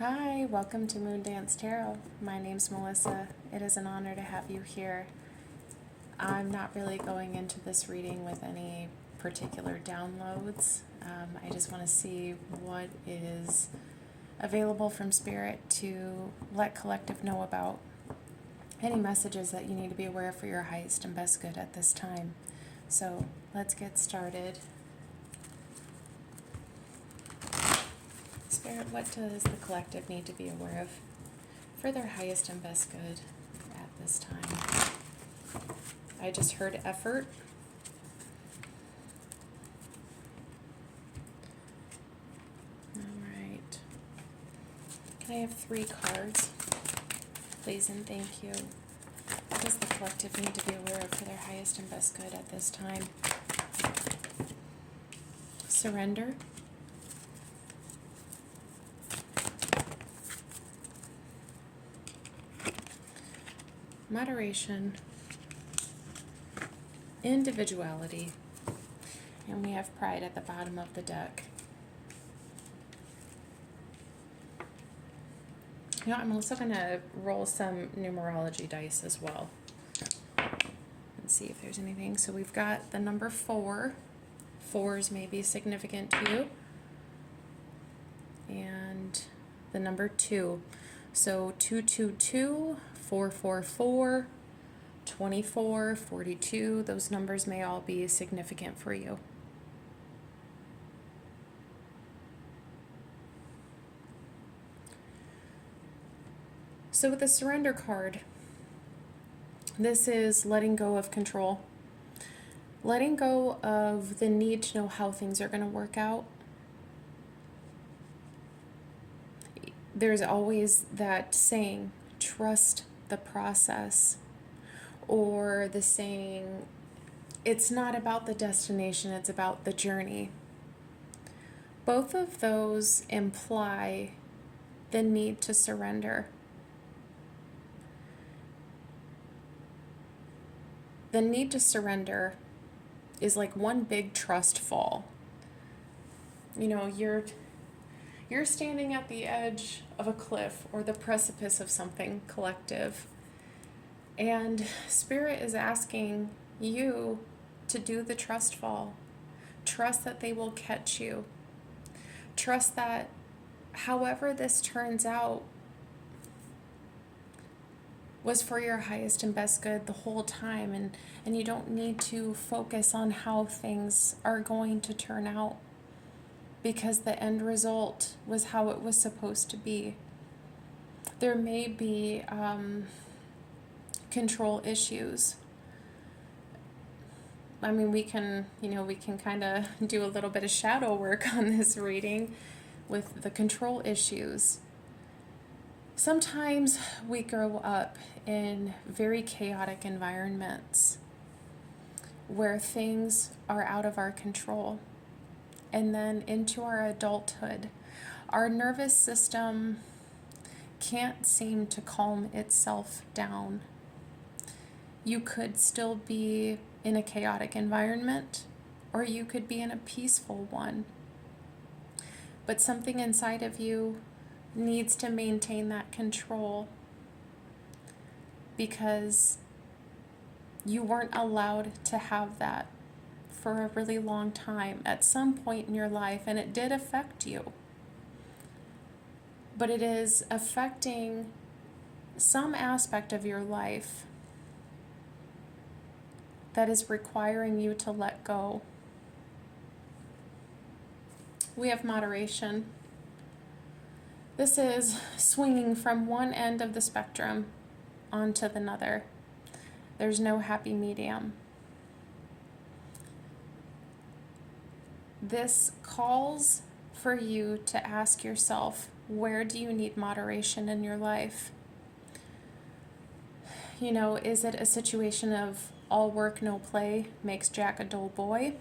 Hi, welcome to Moondance Tarot. My name's Melissa. It is an honor to have you here. I'm not really going into this reading with any particular downloads. I just want to see what is available from Spirit to let Collective know about any messages that you need to be aware of for your highest and best good at this time. So let's get started. Spirit, what does the collective need to be aware of for their highest and best good at this time? I just heard effort. All right. Can I have 3 cards, please and thank you? What does the collective need to be aware of for their highest and best good at this time? Surrender. Moderation, individuality, and we have pride at the bottom of the deck. You know, I'm also going to roll some numerology dice as well and see if there's anything. So we've got the number 4. 4s may be significant to you. And the number 2. So 222, 444, 24, 42, those numbers may all be significant for you. So with the surrender card, this is letting go of control. Letting go of the need to know how things are going to work out. There's always that saying, trust the process. Or the saying, it's not about the destination, it's about the journey. Both of those imply the need to surrender. The need to surrender is like one big trust fall. You know, you're standing at the edge of a cliff or the precipice of something collective. And Spirit is asking you to do the trust fall. Trust that they will catch you. Trust that however this turns out was for your highest and best good the whole time, and you don't need to focus on how things are going to turn out because the end result was how it was supposed to be. There may be control issues. I mean, we can kind of do a little bit of shadow work on this reading with the control issues. Sometimes we grow up in very chaotic environments where things are out of our control. And then into our adulthood, our nervous system can't seem to calm itself down. You could still be in a chaotic environment, or you could be in a peaceful one. But something inside of you needs to maintain that control because you weren't allowed to have that for a really long time at some point in your life, and it did affect you. But it is affecting some aspect of your life that is requiring you to let go. We have moderation. This is swinging from one end of the spectrum onto another. There's no happy medium. This calls for you to ask yourself, where do you need moderation in your life? You know, is it a situation of all work, no play makes Jack a dull boy?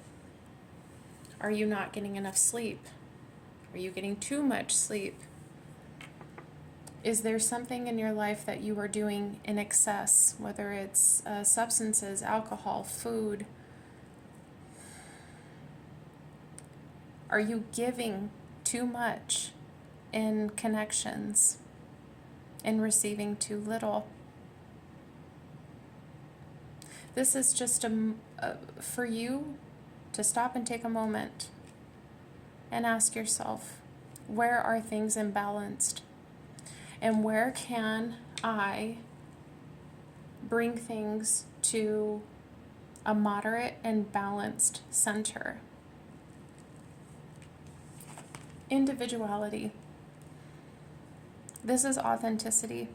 Are you not getting enough sleep? Are you getting too much sleep? Is there something in your life that you are doing in excess, whether it's substances, alcohol, food? Are you giving too much in connections, in receiving too little. This is just for you to stop and take a moment and ask yourself, where are things imbalanced? And where can I bring things to a moderate and balanced center? Individuality. This is authenticity.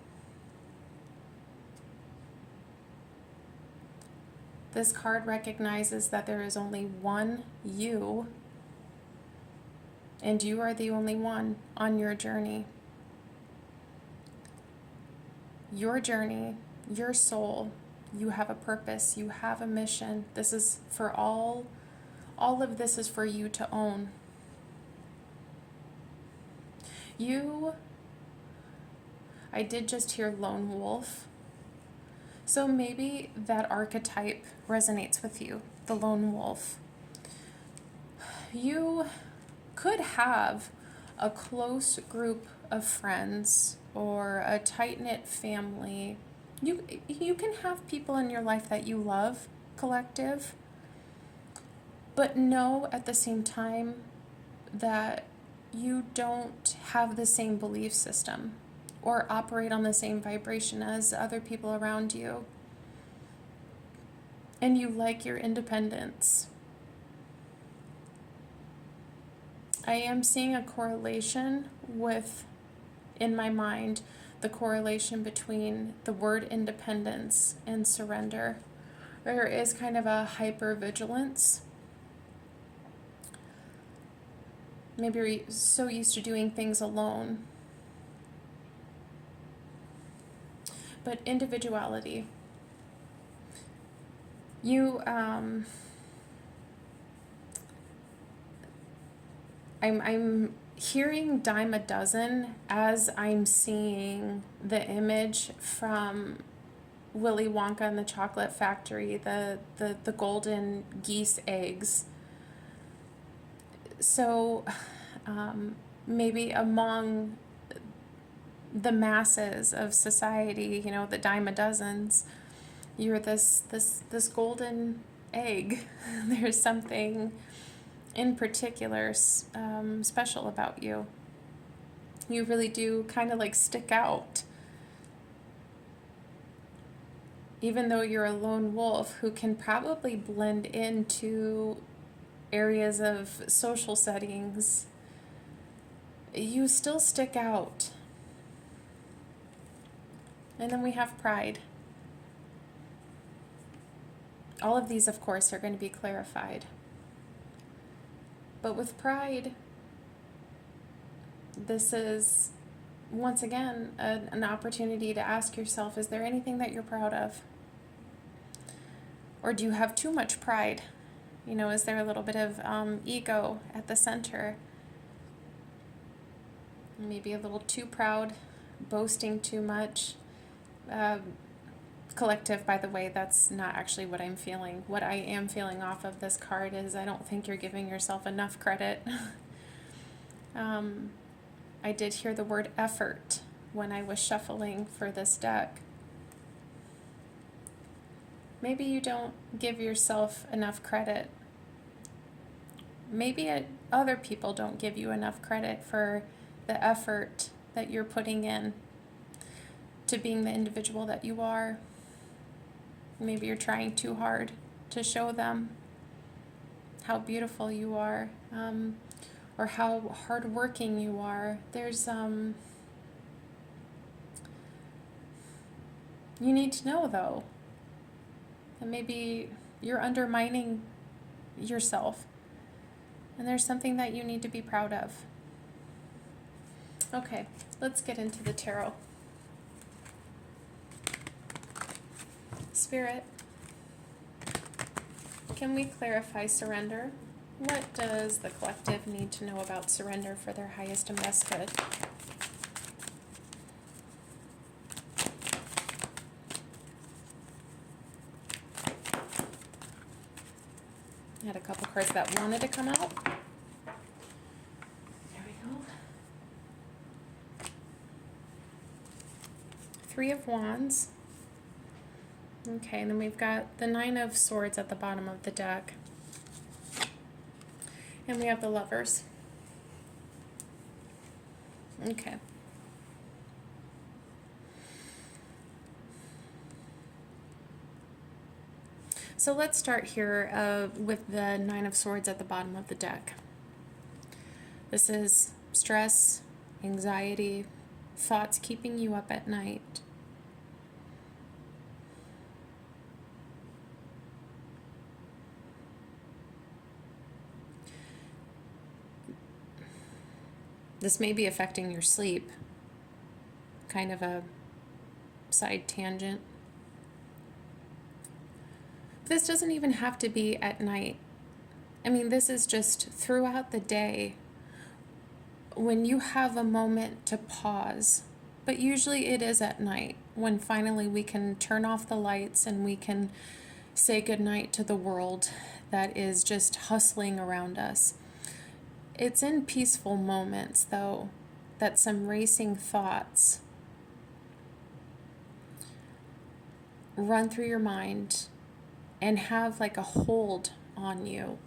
This card recognizes that there is only one you, and you are the only one on your journey. Your journey, your soul, you have a purpose, you have a mission. This is for all of this is for you to own. I did just hear lone wolf. So maybe that archetype resonates with you, the lone wolf. You could have a close group of friends or a tight-knit family. You can have people in your life that you love, collective, but know at the same time that you don't have the same belief system or operate on the same vibration as other people around you. And you like your independence. I am seeing a correlation in my mind, the correlation between the word independence and surrender. There is kind of a hypervigilance. Maybe you're so used to doing things alone. But individuality. I'm hearing dime a dozen as I'm seeing the image from Willy Wonka and the Chocolate Factory, the golden geese eggs. So maybe among the masses of society, the dime a dozens, you're this golden egg. There's something in particular special about you. You really do kind of like stick out. Even though you're a lone wolf who can probably blend into areas of social settings, you still stick out. And then we have pride. All of these, of course, are going to be clarified. But with pride, this is, once again, an opportunity to ask yourself, is there anything that you're proud of? Or do you have too much pride? Is there a little bit of ego at the center? Maybe a little too proud, boasting too much. Collective, by the way, that's not actually what I'm feeling. What I am feeling off of this card is I don't think you're giving yourself enough credit. I did hear the word effort when I was shuffling for this deck. Maybe you don't give yourself enough credit. Maybe other people don't give you enough credit for the effort that you're putting in to being the individual that you are. Maybe you're trying too hard to show them how beautiful you are, or how hardworking you are. There's you need to know, though, that maybe you're undermining yourself, and there's something that you need to be proud of. Okay, let's get into the tarot. Spirit, can we clarify surrender? What does the collective need to know about surrender for their highest and best good? I had a couple cards that wanted to come out. There we go. Three of Wands. Okay, and then we've got the Nine of Swords at the bottom of the deck. And we have the Lovers. Okay. So let's start here with the Nine of Swords at the bottom of the deck. This is stress, anxiety, thoughts keeping you up at night. This may be affecting your sleep. Kind of a side tangent. This doesn't even have to be at night. I mean, this is just throughout the day when you have a moment to pause. But usually it is at night when finally we can turn off the lights and we can say goodnight to the world that is just hustling around us. It's in peaceful moments, though, that some racing thoughts run through your mind and have like a hold on you.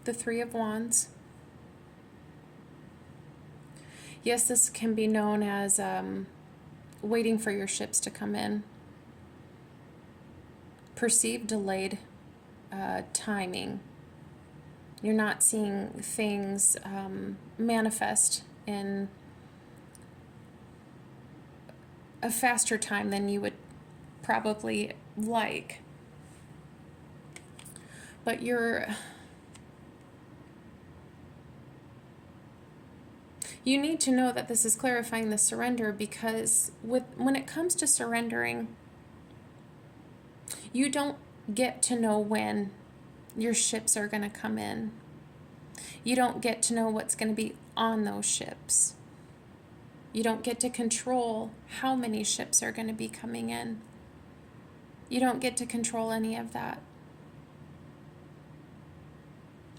The Three of Wands. Yes, this can be known as waiting for your ships to come in. Perceived delayed timing. You're not seeing things manifest in a faster time than you would probably like. But you need to know that this is clarifying the surrender, because when it comes to surrendering, you don't get to know when your ships are going to come in. You don't get to know what's going to be on those ships. You don't get to control how many ships are going to be coming in. You don't get to control any of that.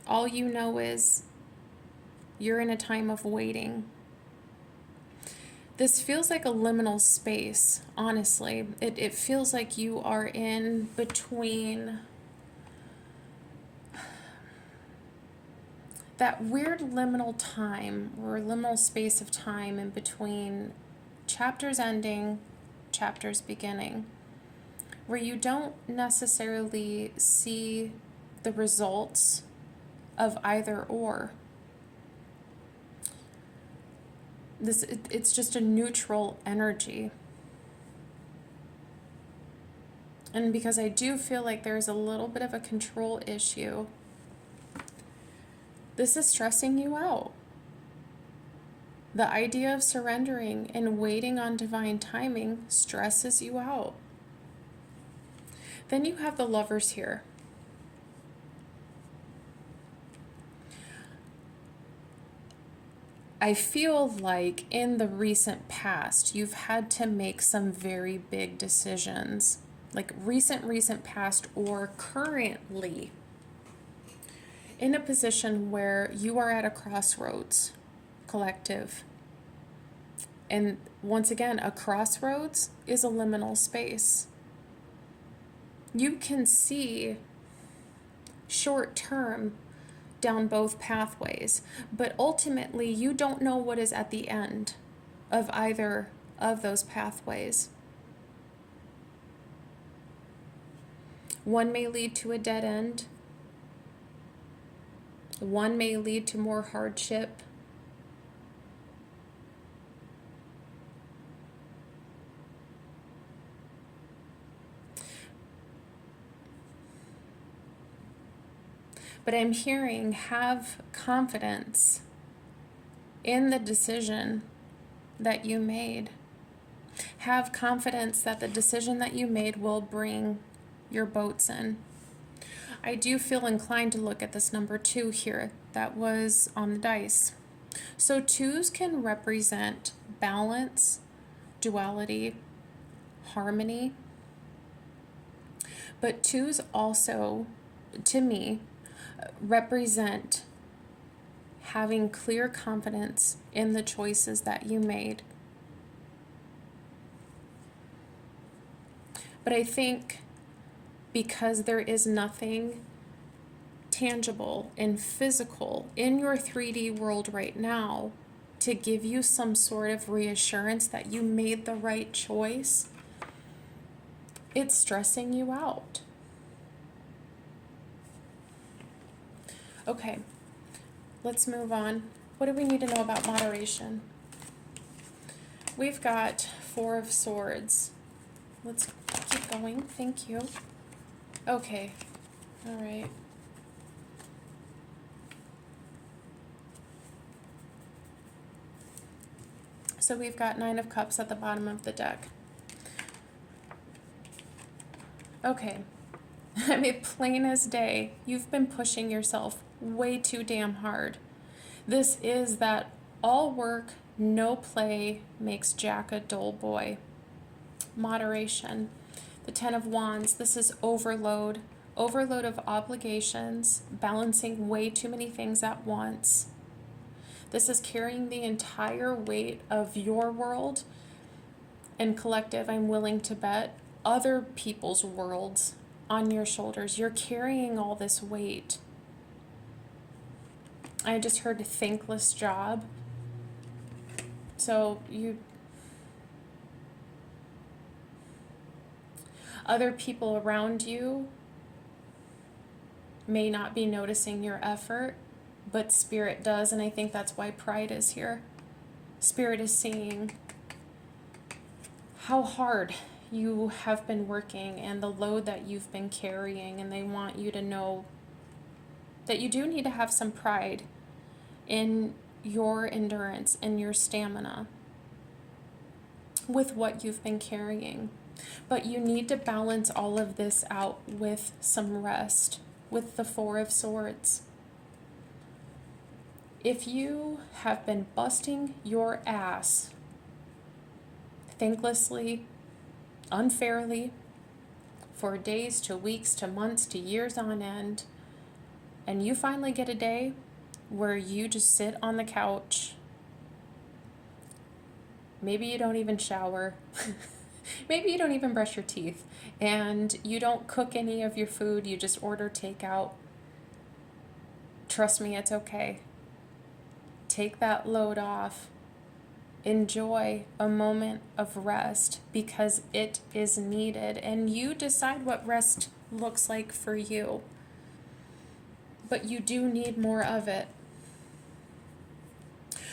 All you know is you're in a time of waiting. This feels like a liminal space, honestly. It feels like you are in between that weird liminal time or liminal space of time in between chapters ending, chapters beginning, where you don't necessarily see the results of either or. It's just a neutral energy. And because I do feel like there's a little bit of a control issue, this is stressing you out. The idea of surrendering and waiting on divine timing stresses you out. Then you have the Lovers here. I feel like in the recent past, you've had to make some very big decisions, like recent past or currently, in a position where you are at a crossroads, collective. And once again, a crossroads is a liminal space. You can see short term down both pathways, but ultimately you don't know what is at the end of either of those pathways. One may lead to a dead end. One may lead to more hardship. But I'm hearing, have confidence in the decision that you made. Have confidence that the decision that you made will bring your boats in. I do feel inclined to look at this number 2 here that was on the dice. So 2s can represent balance, duality, harmony. But 2s also, to me, represent having clear confidence in the choices that you made. But I think because there is nothing tangible and physical in your 3D world right now to give you some sort of reassurance that you made the right choice, it's stressing you out. Okay, let's move on. What do we need to know about moderation? We've got Four of Swords. Let's keep going. Thank you. Okay. All right. So we've got Nine of Cups at the bottom of the deck. Okay. I mean, plain as day, you've been pushing yourself way too damn hard. This is that all work, no play makes Jack a dull boy. Moderation. The Ten of Wands. This is overload. Overload of obligations, balancing way too many things at once. This is carrying the entire weight of your world and collective, I'm willing to bet, other people's worlds on your shoulders. You're carrying all this weight. I just heard a thankless job. So other people around you may not be noticing your effort, but Spirit does, and I think that's why Pride is here. Spirit is seeing how hard you have been working and the load that you've been carrying, and they want you to know that you do need to have some pride in your endurance and your stamina with what you've been carrying. But you need to balance all of this out with some rest, with the Four of Swords. If you have been busting your ass thanklessly, unfairly, for days to weeks to months to years on end, and you finally get a day where you just sit on the couch, maybe you don't even shower, maybe you don't even brush your teeth, and you don't cook any of your food, you just order takeout, trust me, it's okay. Take that load off. Enjoy a moment of rest because it is needed, and you decide what rest looks like for you. But you do need more of it.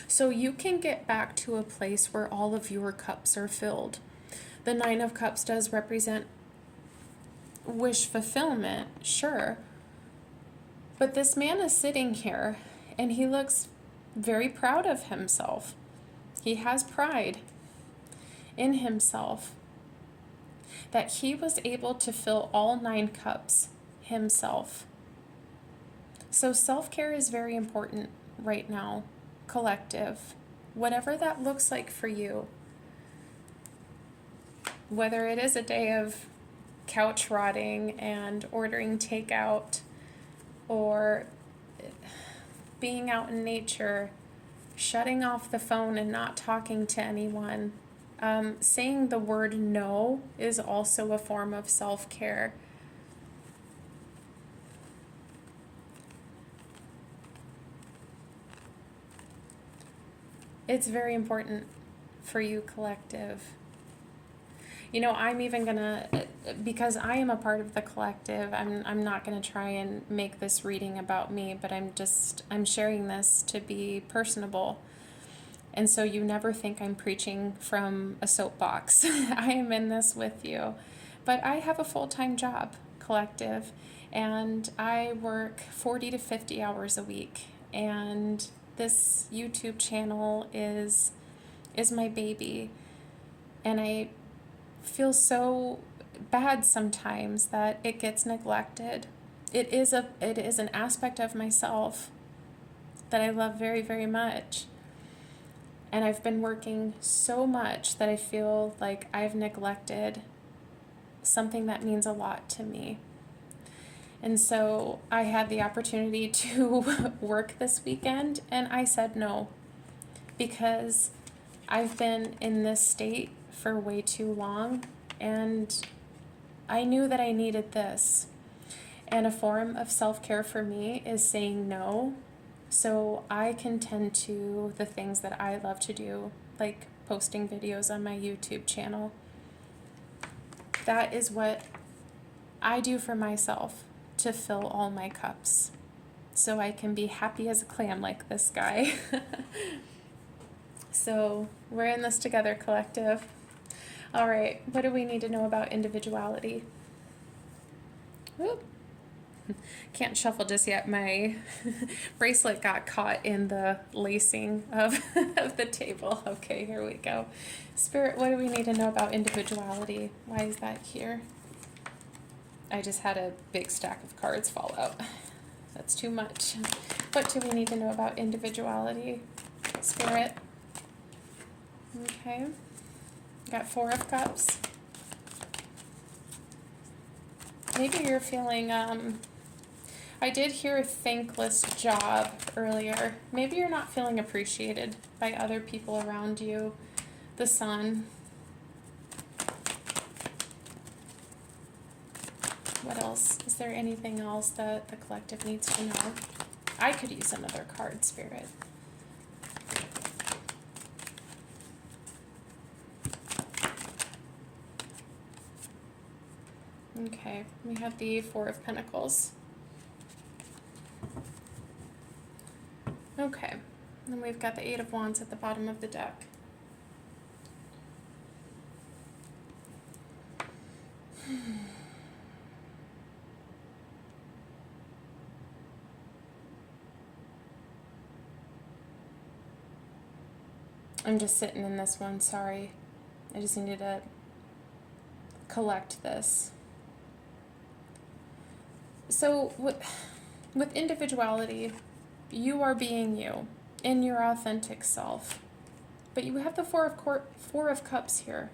So you can get back to a place where all of your cups are filled. The Nine of Cups does represent wish fulfillment, sure. But this man is sitting here and he looks very proud of himself. He has pride in himself that he was able to fill all 9 cups himself. So self-care is very important right now, collective, whatever that looks like for you. Whether it is a day of couch rotting and ordering takeout, or being out in nature, shutting off the phone and not talking to anyone. Saying the word no is also a form of self-care. It's very important for you, collective. You know, I'm even gonna, because I am a part of the collective, I'm not gonna try and make this reading about me, but I'm sharing this to be personable. And so you never think I'm preaching from a soapbox. I am in this with you. But I have a full-time job, collective, and I work 40 to 50 hours a week. And this YouTube channel is my baby. And I feel so bad sometimes that it gets neglected. It is an aspect of myself that I love very, very much. And I've been working so much that I feel like I've neglected something that means a lot to me. And so I had the opportunity to work this weekend, and I said no, because I've been in this state for way too long, and I knew that I needed this. And a form of self-care for me is saying no, so I can tend to the things that I love to do, like posting videos on my YouTube channel. That is what I do for myself to fill all my cups, so I can be happy as a clam like this guy. So we're in this together, collective. All right, what do we need to know about individuality? Whoop. Can't shuffle just yet. My bracelet got caught in the lacing of, of the table. Okay, here we go. Spirit, what do we need to know about individuality? Why is that here? I just had a big stack of cards fall out. That's too much. What do we need to know about individuality? Spirit. Okay. Got 4 of Cups. Maybe you're feeling, I did hear a thankless job earlier. Maybe you're not feeling appreciated by other people around you. The Sun. What else? Is there anything else that the collective needs to know? I could use another card, Spirit. Okay, we have the 4 of Pentacles. Okay, and we've got the 8 of Wands at the bottom of the deck. I'm just sitting in this one, sorry. I just needed to collect this. So with individuality, you are being you in your authentic self. But you have the Four of Cups here.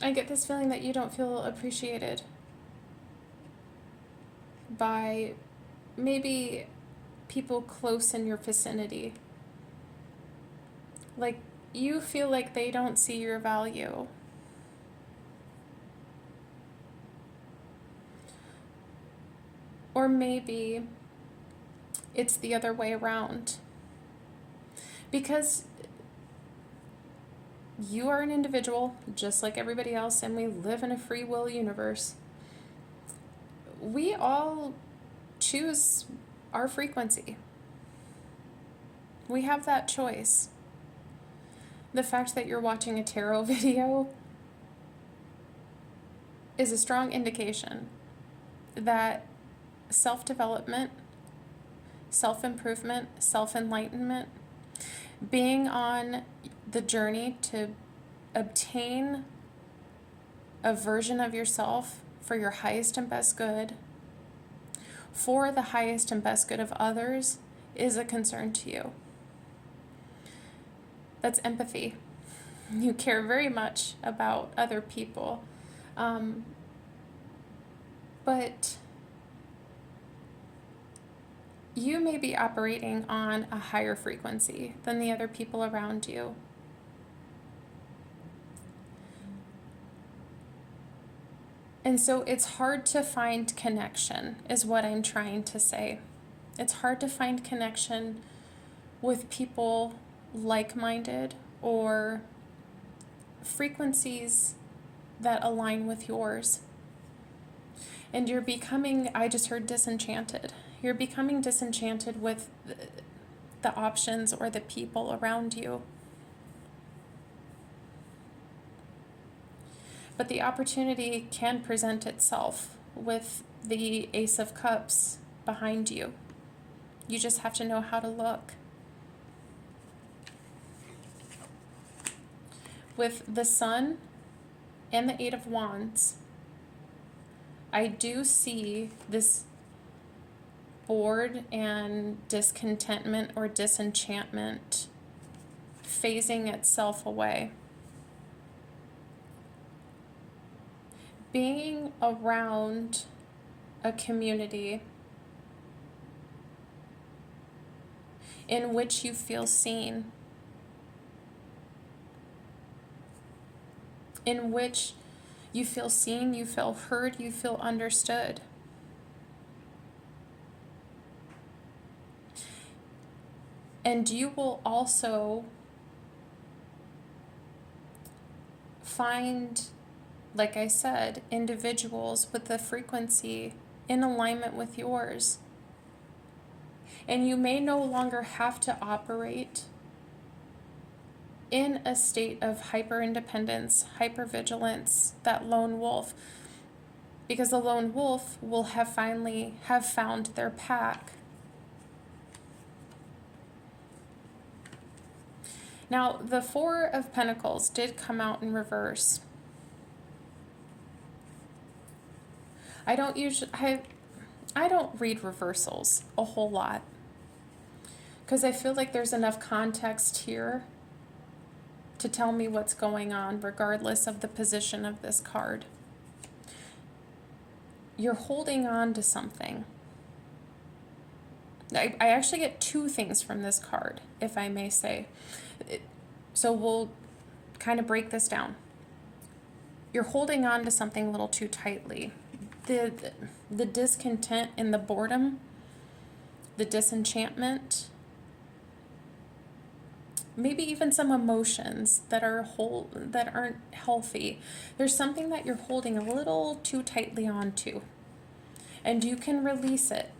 I get this feeling that you don't feel appreciated by maybe people close in your vicinity. Like, you feel like they don't see your value. Or maybe it's the other way around. Because you are an individual, just like everybody else, and we live in a free will universe. We all choose our frequency. We have that choice. The fact that you're watching a tarot video is a strong indication that self-development, self-improvement, self-enlightenment, being on the journey to obtain a version of yourself for your highest and best good, for the highest and best good of others, is a concern to you. That's empathy. You care very much about other people. But you may be operating on a higher frequency than the other people around you. And so it's hard to find connection, is what I'm trying to say. It's hard to find connection with people like-minded or frequencies that align with yours. And you're becoming, I just heard disenchanted. You're becoming disenchanted with the options or the people around you. But the opportunity can present itself with the Ace of Cups behind you. You just have to know how to look. With the Sun and the 8 of Wands, I do see this bored and discontentment or disenchantment phasing itself away. Being around a community in which you feel seen, in which you feel seen, you feel heard, you feel understood. And you will also find, like I said, individuals with the frequency in alignment with yours. And you may no longer have to operate in a state of hyper-independence, hyper-vigilance, that lone wolf. Because the lone wolf will finally have found their pack. Now, the Four of Pentacles did come out in reverse. I don't read reversals a whole lot, because I feel like there's enough context here to tell me what's going on, regardless of the position of this card. You're holding on to something. I actually get two things from this card, if I may say. So we'll kind of break this down. You're holding on to something a little too tightly. The discontent and the boredom, the disenchantment, maybe even some emotions that aren't healthy. There's something that you're holding a little too tightly onto, and you can release it.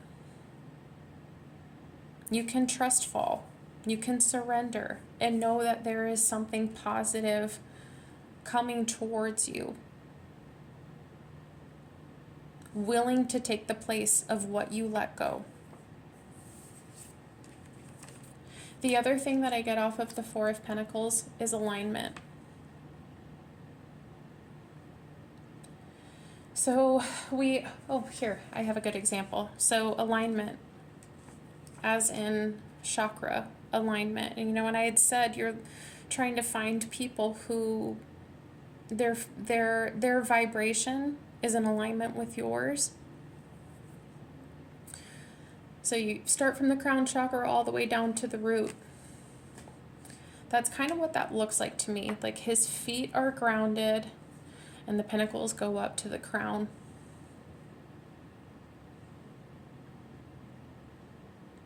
You can trustfall. You can surrender and know that there is something positive coming towards you, willing to take the place of what you let go. The other thing that I get off of the Four of Pentacles is alignment. So here, I have a good example. So alignment, as in chakra alignment. And when I had said you're trying to find people who their vibration is in alignment with yours. So you start from the crown chakra all the way down to the root. That's kind of what that looks like to me. Like his feet are grounded and the pentacles go up to the crown.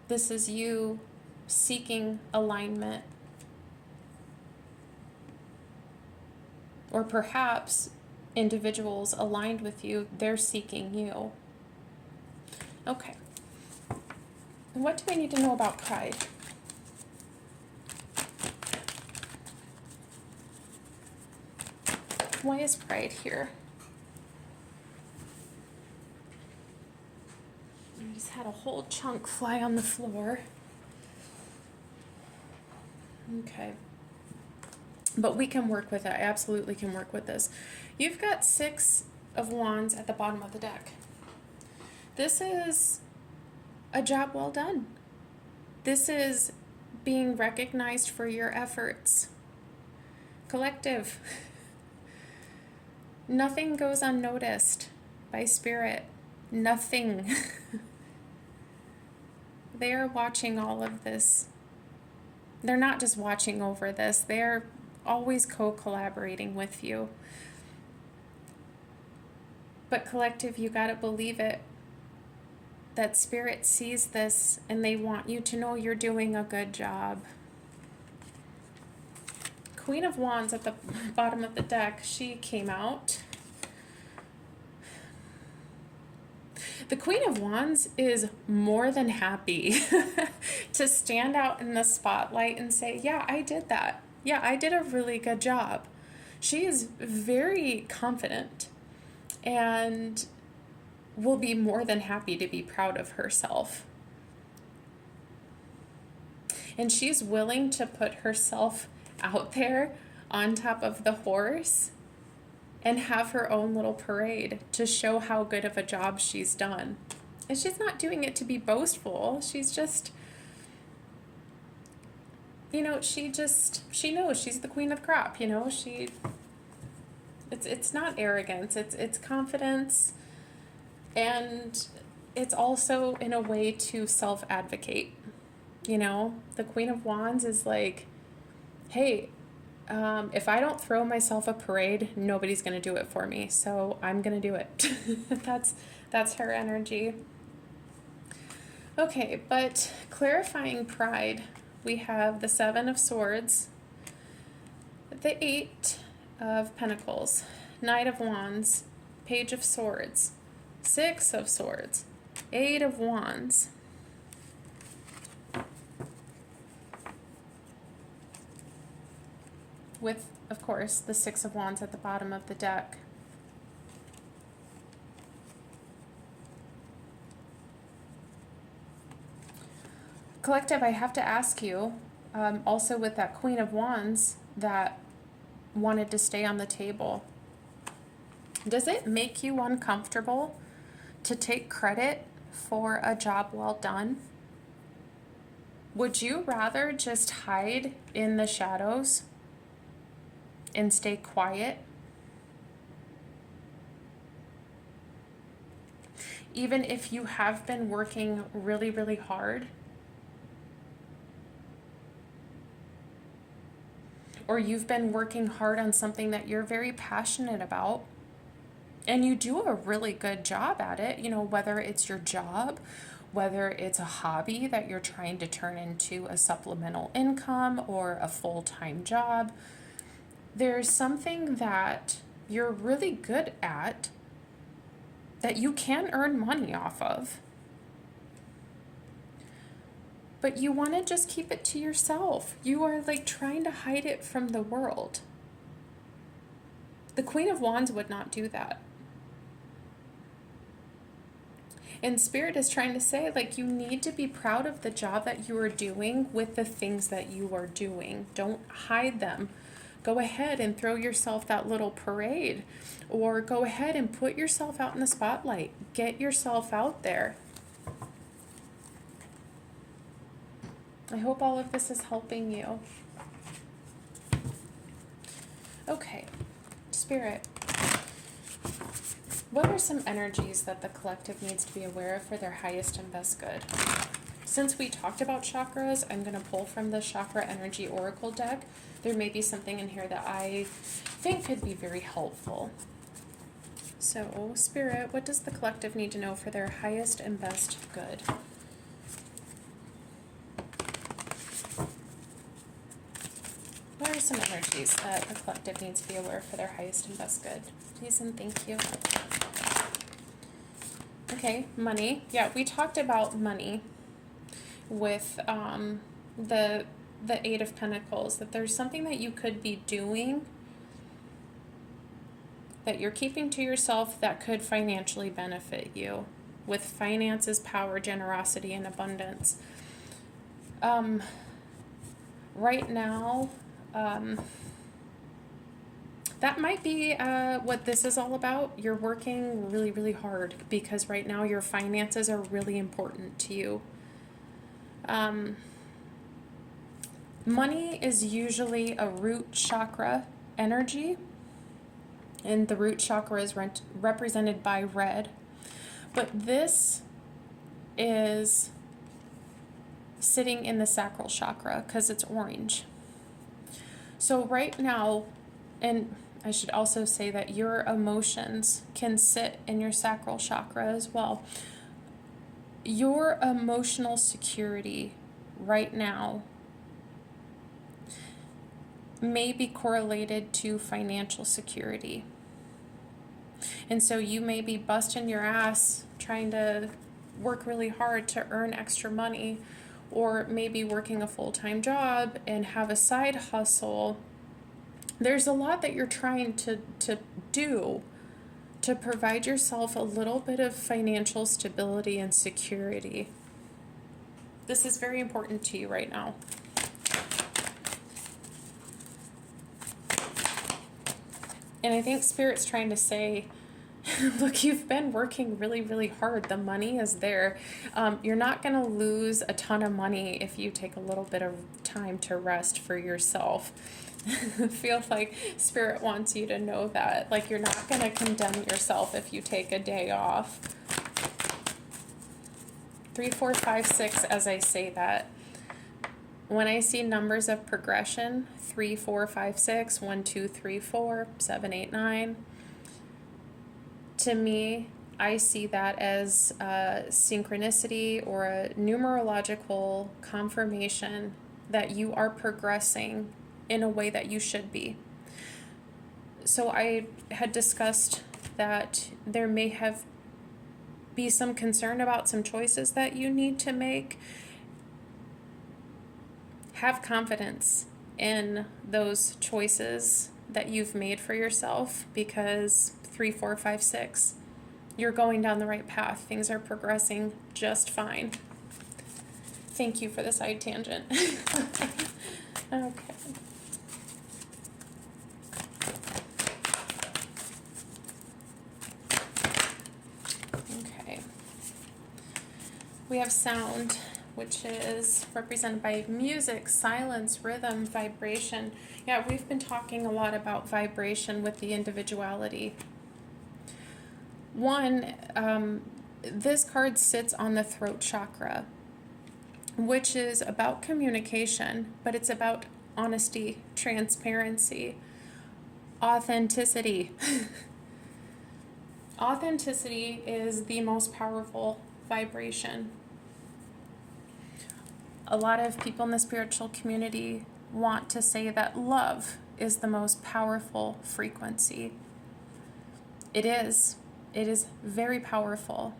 This is you seeking alignment. Or perhaps individuals aligned with you, they're seeking you. Okay. What do I need to know about pride? Why is pride here? I just had a whole chunk fly on the floor. Okay. But we can work with it. I absolutely can work with this. You've got 6 of Wands at the bottom of the deck. This is a job well done. This is being recognized for your efforts. Collective. Nothing goes unnoticed by Spirit. Nothing. They are watching all of this. They're not just watching over this. They're always co-collaborating with you. But collective, you gotta believe it. That Spirit sees this and they want you to know you're doing a good job. Queen of Wands at the bottom of the deck, she came out. The Queen of Wands is more than happy to stand out in the spotlight and say, yeah, I did that. Yeah, I did a really good job. She is very confident and will be more than happy to be proud of herself. And she's willing to put herself out there on top of the horse and have her own little parade to show how good of a job she's done. And she's not doing it to be boastful. She's just, she knows she's the queen of the crop, it's not arrogance, it's confidence. And it's also in a way to self-advocate. You know, the Queen of Wands is like, hey, if I don't throw myself a parade, nobody's going to do it for me. So I'm going to do it. That's her energy. Okay, but clarifying pride, we have the Seven of Swords, the Eight of Pentacles, Knight of Wands, Page of Swords, Six of Swords, Eight of Wands, with, of course, the Six of Wands at the bottom of the deck. Collective, I have to ask you, also with that Queen of Wands that wanted to stay on the table, does it make you uncomfortable to take credit for a job well done? Would you rather just hide in the shadows and stay quiet? Even if you have been working really, really hard? Or you've been working hard on something that you're very passionate about, and you do a really good job at it, you know, whether it's your job, whether it's a hobby that you're trying to turn into a supplemental income or a full-time job. There's something that you're really good at that you can earn money off of, but you want to just keep it to yourself. You are like trying to hide it from the world. The Queen of Wands would not do that. And Spirit is trying to say, like, you need to be proud of the job that you are doing with the things that you are doing. Don't hide them. Go ahead and throw yourself that little parade, or go ahead and put yourself out in the spotlight. Get yourself out there. I hope all of this is helping you. Okay, Spirit, what are some energies that the collective needs to be aware of for their highest and best good? Since we talked about chakras, I'm going to pull from the Chakra Energy Oracle deck. There may be something in here that I think could be very helpful. So, Spirit, what does the collective need to know for their highest and best good? What are some energies that the collective needs to be aware for their highest and best good? Please and thank you. Okay, money. Yeah, we talked about money with the Eight of Pentacles, that there's something that you could be doing that you're keeping to yourself that could financially benefit you with finances, power, generosity, and abundance. Right now, that might be what this is all about. You're working really, really hard because right now your finances are really important to you. Money is usually a root chakra energy, and the root chakra is represented by red. But this is sitting in the sacral chakra because it's orange. So right now, and I should also say that your emotions can sit in your sacral chakra as well. Your emotional security right now may be correlated to financial security. And so you may be busting your ass trying to work really hard to earn extra money, or maybe working a full-time job and have a side hustle. There's a lot that you're trying to do to provide yourself a little bit of financial stability and security. This is very important to you right now. And I think Spirit's trying to say, look, you've been working really, really hard. The money is there. You're not going to lose a ton of money if you take a little bit of time to rest for yourself. I feel like Spirit wants you to know that. Like, you're not going to condemn yourself if you take a day off. 3, 4, 5, 6, as I say that, when I see numbers of progression, 3, 4, 5, 6, 1, 2, 3, 4, 7, 8, 9, to me, I see that as a synchronicity or a numerological confirmation that you are progressing in a way that you should be. So I had discussed that there may be some concern about some choices that you need to make. Have confidence in those choices that you've made for yourself, because 3, 4, 5, 6, you're going down the right path. Things are progressing just fine. Thank you for the side tangent. Okay. Okay. We have sound, which is represented by music, silence, rhythm, vibration. Yeah, we've been talking a lot about vibration with the individuality. One, this card sits on the throat chakra, which is about communication, but it's about honesty, transparency, authenticity. Authenticity is the most powerful vibration. A lot of people in the spiritual community want to say that love is the most powerful frequency. It is. It is very powerful.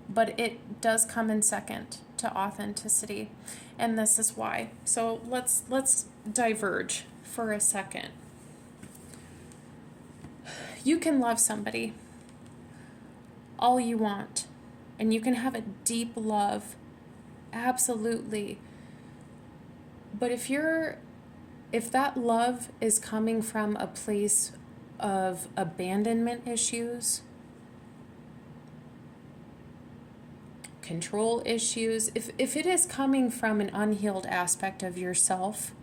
But it does come in second to authenticity. And this is why. So let's diverge for a second. You can love somebody all you want, and you can have a deep love, absolutely. But if that love is coming from a place of abandonment issues, control issues, if it is coming from an unhealed aspect of yourself,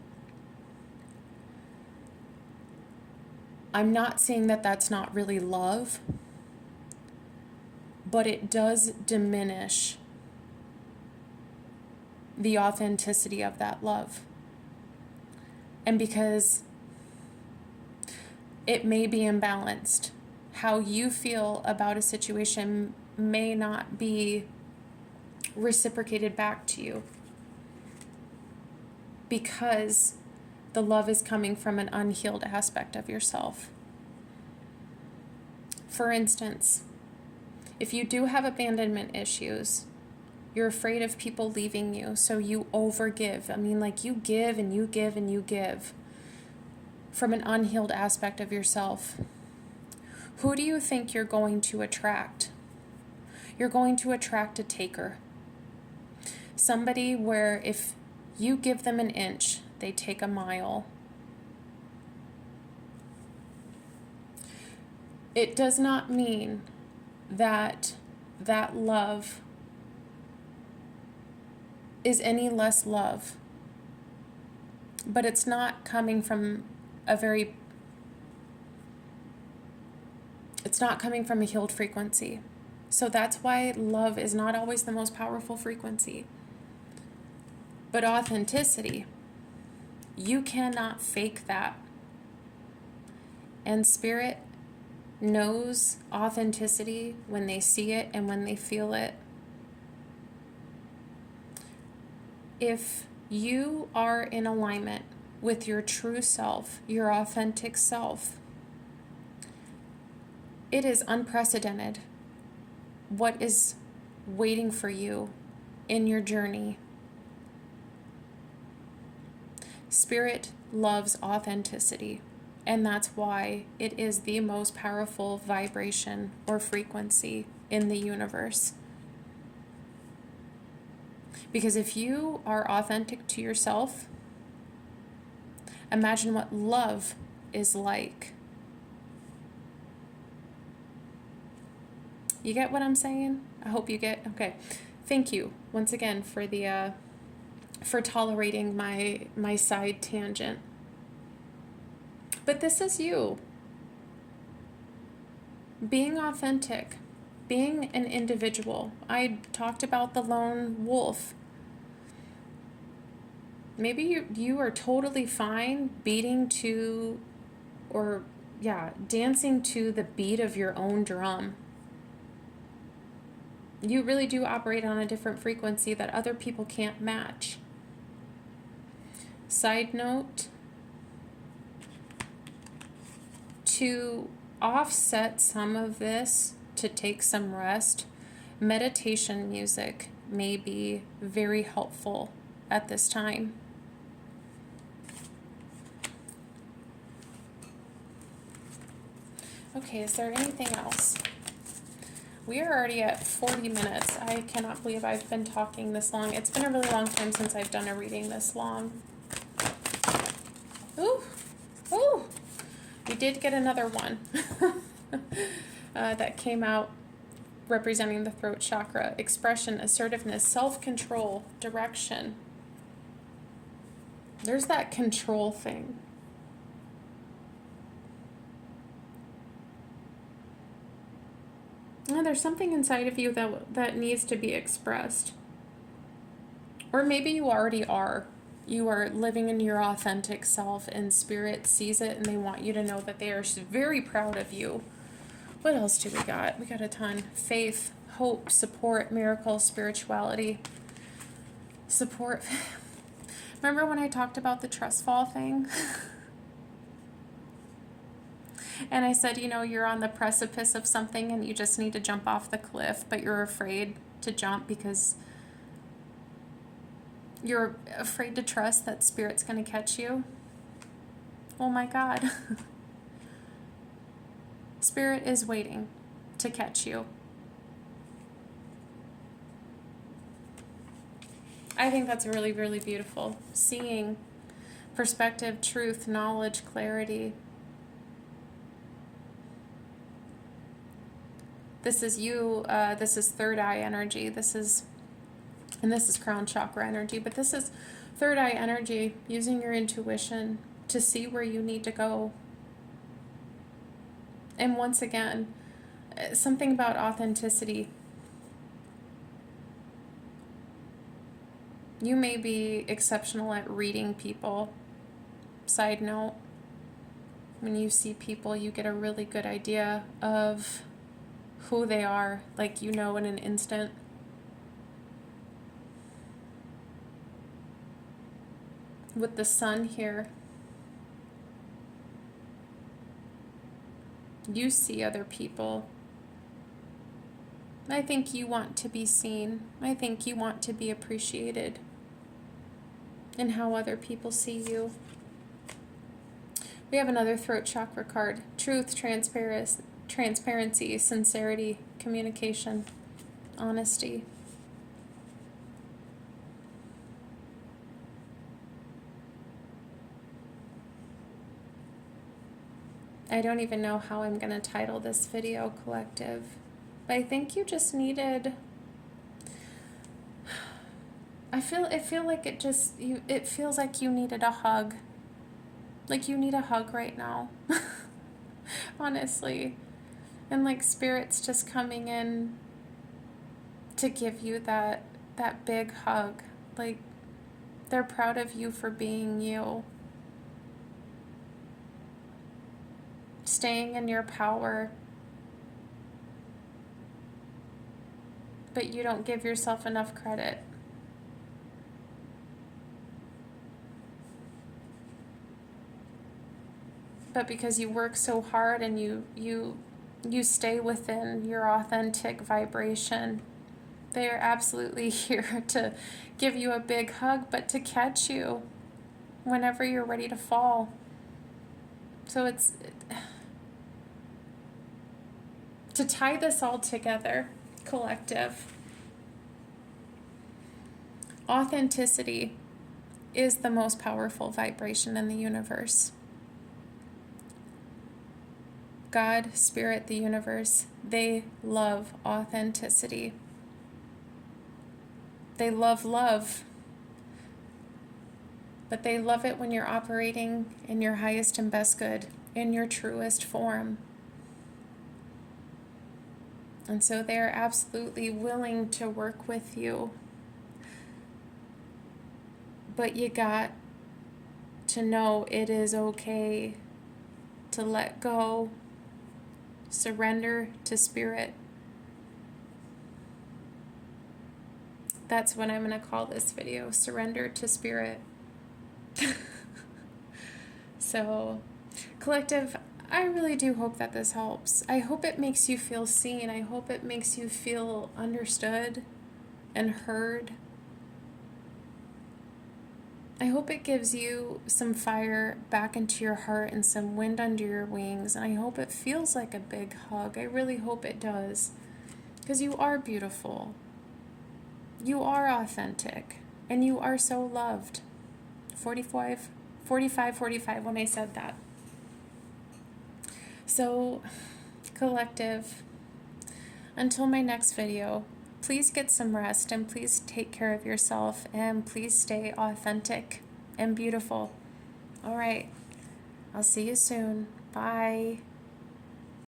I'm not saying that that's not really love, but it does diminish the authenticity of that love. And because it may be imbalanced, how you feel about a situation may not be reciprocated back to you, because the love is coming from an unhealed aspect of yourself. For instance, if you do have abandonment issues, you're afraid of people leaving you, so you overgive. I mean, like, you give and you give and you give from an unhealed aspect of yourself. Who do you think you're going to attract? You're going to attract a taker. Somebody where if you give them an inch, they take a mile. It does not mean that that love is any less love, but it's not coming from a healed frequency. So that's why love is not always the most powerful frequency. But authenticity, you cannot fake that. And spirit knows authenticity when they see it and when they feel it. If you are in alignment with your true self, your authentic self, it is unprecedented what is waiting for you in your journey. Spirit loves authenticity, and that's why it is the most powerful vibration or frequency in the universe. Because if you are authentic to yourself, imagine what love is like. You get what I'm saying? I hope you get. Okay. Thank you once again for tolerating my side tangent. But this is you. Being authentic being an individual. I talked about the lone wolf. Maybe you are totally fine beating to, or yeah, dancing to the beat of your own drum. You really do operate on a different frequency that other people can't match. Side note, to offset some of this, to take some rest, meditation music may be very helpful at this time. Okay, is there anything else? We are already at 40 minutes. I cannot believe I've been talking this long. It's been a really long time since I've done a reading this long. Ooh, ooh. We did get another one that came out representing the throat chakra. Expression, assertiveness, self-control, direction. There's that control thing. Oh, there's something inside of you that needs to be expressed. Or maybe you already are. You are living in your authentic self and spirit sees it and they want you to know that they are very proud of you. What else do we got? We got a ton. Faith, hope, support, miracles, spirituality. Support. Remember when I talked about the Trustfall thing? And I said, you know, you're on the precipice of something and you just need to jump off the cliff, but you're afraid to jump because you're afraid to trust that Spirit's going to catch you. Oh my God. Spirit is waiting to catch you. I think that's really, really beautiful. Seeing perspective, truth, knowledge, clarity. This is you, this is third eye energy, this is crown chakra energy, but this is third eye energy, using your intuition to see where you need to go. And once again, something about authenticity. You may be exceptional at reading people. Side note, when you see people, you get a really good idea of who they are, like you know in an instant. With the sun here, you see other people. I think you want to be seen. I think you want to be appreciated in how other people see you. We have another throat chakra card. Truth, transparency, sincerity, communication, honesty. I don't even know how I'm going to title this video, collective. But I think you just needed... I feel like it feels like you needed a hug. Like you need a hug right now. Honestly. And like Spirit's just coming in to give you that big hug. Like they're proud of you for being you. Staying in your power. But you don't give yourself enough credit. But because you work so hard and you stay within your authentic vibration, they are absolutely here to give you a big hug, but to catch you whenever you're ready to fall. So it's to tie this all together, collective. Authenticity is the most powerful vibration in the universe. God, Spirit, the universe, they love authenticity. They love love. But they love it when you're operating in your highest and best good, in your truest form. And so they are absolutely willing to work with you. But you got to know it is okay to let go, surrender to spirit. That's what I'm going to call this video, Surrender to Spirit. So, collective, I really do hope that this helps. I hope it makes you feel seen. I hope it makes you feel understood and heard. I hope it gives you some fire back into your heart and some wind under your wings. And I hope it feels like a big hug. I really hope it does. Because you are beautiful. You are authentic. And you are so loved. 45 when I said that. So, collective, until my next video, please get some rest and please take care of yourself and please stay authentic and beautiful. All right, I'll see you soon. Bye.